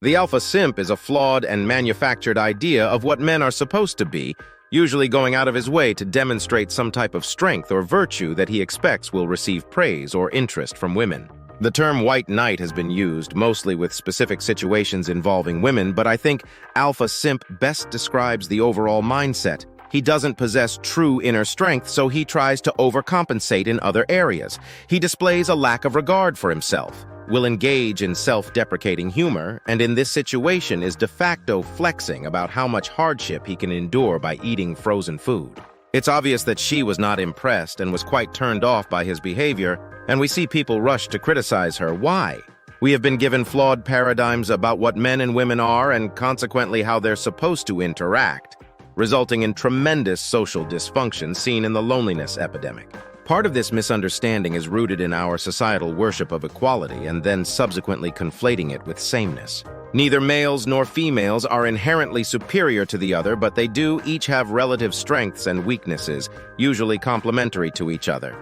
The Alpha Simp is a flawed and manufactured idea of what men are supposed to be, usually going out of his way to demonstrate some type of strength or virtue that he expects will receive praise or interest from women. The term white knight has been used, mostly with specific situations involving women, but I think Alpha Simp best describes the overall mindset. He doesn't possess true inner strength, so he tries to overcompensate in other areas. He displays a lack of regard for himself, will engage in self-deprecating humor, and in this situation is de facto flexing about how much hardship he can endure by eating frozen food. It's obvious that she was not impressed and was quite turned off by his behavior, and we see people rush to criticize her. Why? We have been given flawed paradigms about what men and women are and consequently how they're supposed to interact, resulting in tremendous social dysfunction seen in the loneliness epidemic. Part of this misunderstanding is rooted in our societal worship of equality and then subsequently conflating it with sameness. Neither males nor females are inherently superior to the other, but they do each have relative strengths and weaknesses, usually complementary to each other.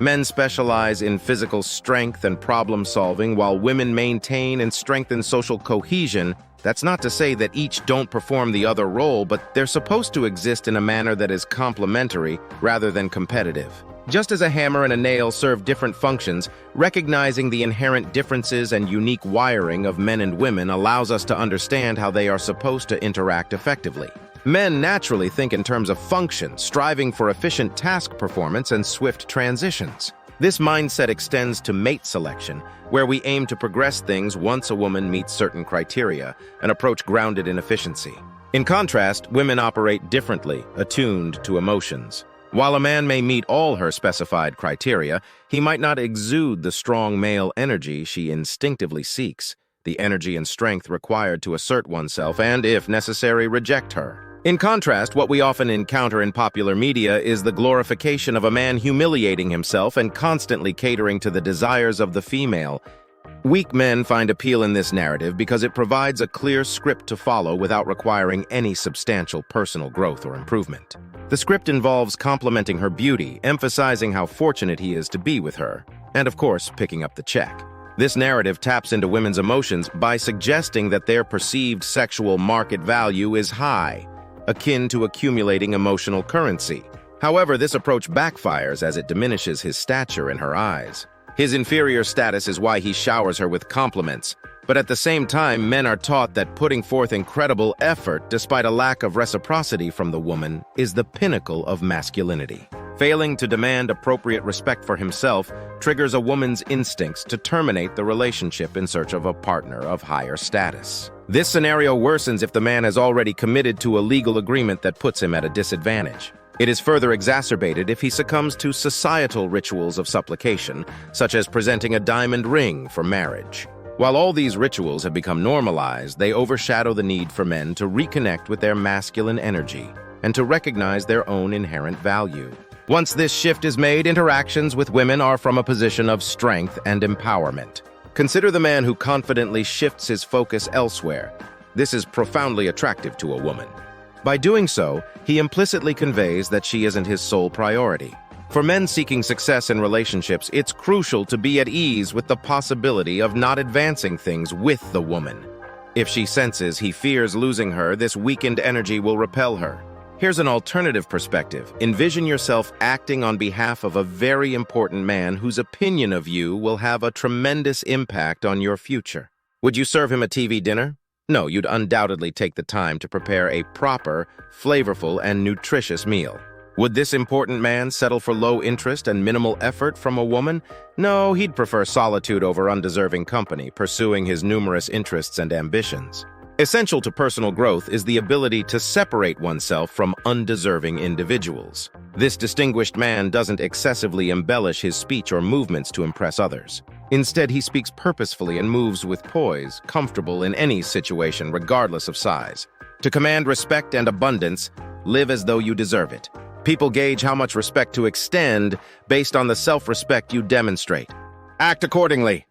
Men specialize in physical strength and problem-solving, while women maintain and strengthen social cohesion. That's not to say that each don't perform the other role, but they're supposed to exist in a manner that is complementary rather than competitive. Just as a hammer and a nail serve different functions, recognizing the inherent differences and unique wiring of men and women allows us to understand how they are supposed to interact effectively. Men naturally think in terms of function, striving for efficient task performance and swift transitions. This mindset extends to mate selection, where we aim to progress things once a woman meets certain criteria, an approach grounded in efficiency. In contrast, women operate differently, attuned to emotions. While a man may meet all her specified criteria, he might not exude the strong male energy she instinctively seeks, the energy and strength required to assert oneself and, if necessary, reject her. In contrast, what we often encounter in popular media is the glorification of a man humiliating himself and constantly catering to the desires of the female. Weak men find appeal in this narrative because it provides a clear script to follow without requiring any substantial personal growth or improvement. The script involves complimenting her beauty, emphasizing how fortunate he is to be with her, and of course, picking up the check. This narrative taps into women's emotions by suggesting that their perceived sexual market value is high, akin to accumulating emotional currency. However, this approach backfires as it diminishes his stature in her eyes. His inferior status is why he showers her with compliments, but at the same time, men are taught that putting forth incredible effort despite a lack of reciprocity from the woman is the pinnacle of masculinity. Failing to demand appropriate respect for himself triggers a woman's instincts to terminate the relationship in search of a partner of higher status. This scenario worsens if the man has already committed to a legal agreement that puts him at a disadvantage. It is further exacerbated if he succumbs to societal rituals of supplication, such as presenting a diamond ring for marriage. While all these rituals have become normalized, they overshadow the need for men to reconnect with their masculine energy and to recognize their own inherent value. Once this shift is made, interactions with women are from a position of strength and empowerment. Consider the man who confidently shifts his focus elsewhere. This is profoundly attractive to a woman. By doing so, he implicitly conveys that she isn't his sole priority. For men seeking success in relationships, it's crucial to be at ease with the possibility of not advancing things with the woman. If she senses he fears losing her, this weakened energy will repel her. Here's an alternative perspective. Envision yourself acting on behalf of a very important man whose opinion of you will have a tremendous impact on your future. Would you serve him a TV dinner? No, you'd undoubtedly take the time to prepare a proper, flavorful, and nutritious meal. Would this important man settle for low interest and minimal effort from a woman? No, he'd prefer solitude over undeserving company, pursuing his numerous interests and ambitions. Essential to personal growth is the ability to separate oneself from undeserving individuals. This distinguished man doesn't excessively embellish his speech or movements to impress others. Instead, he speaks purposefully and moves with poise, comfortable in any situation, regardless of size. To command respect and abundance, live as though you deserve it. People gauge how much respect to extend based on the self-respect you demonstrate. Act accordingly.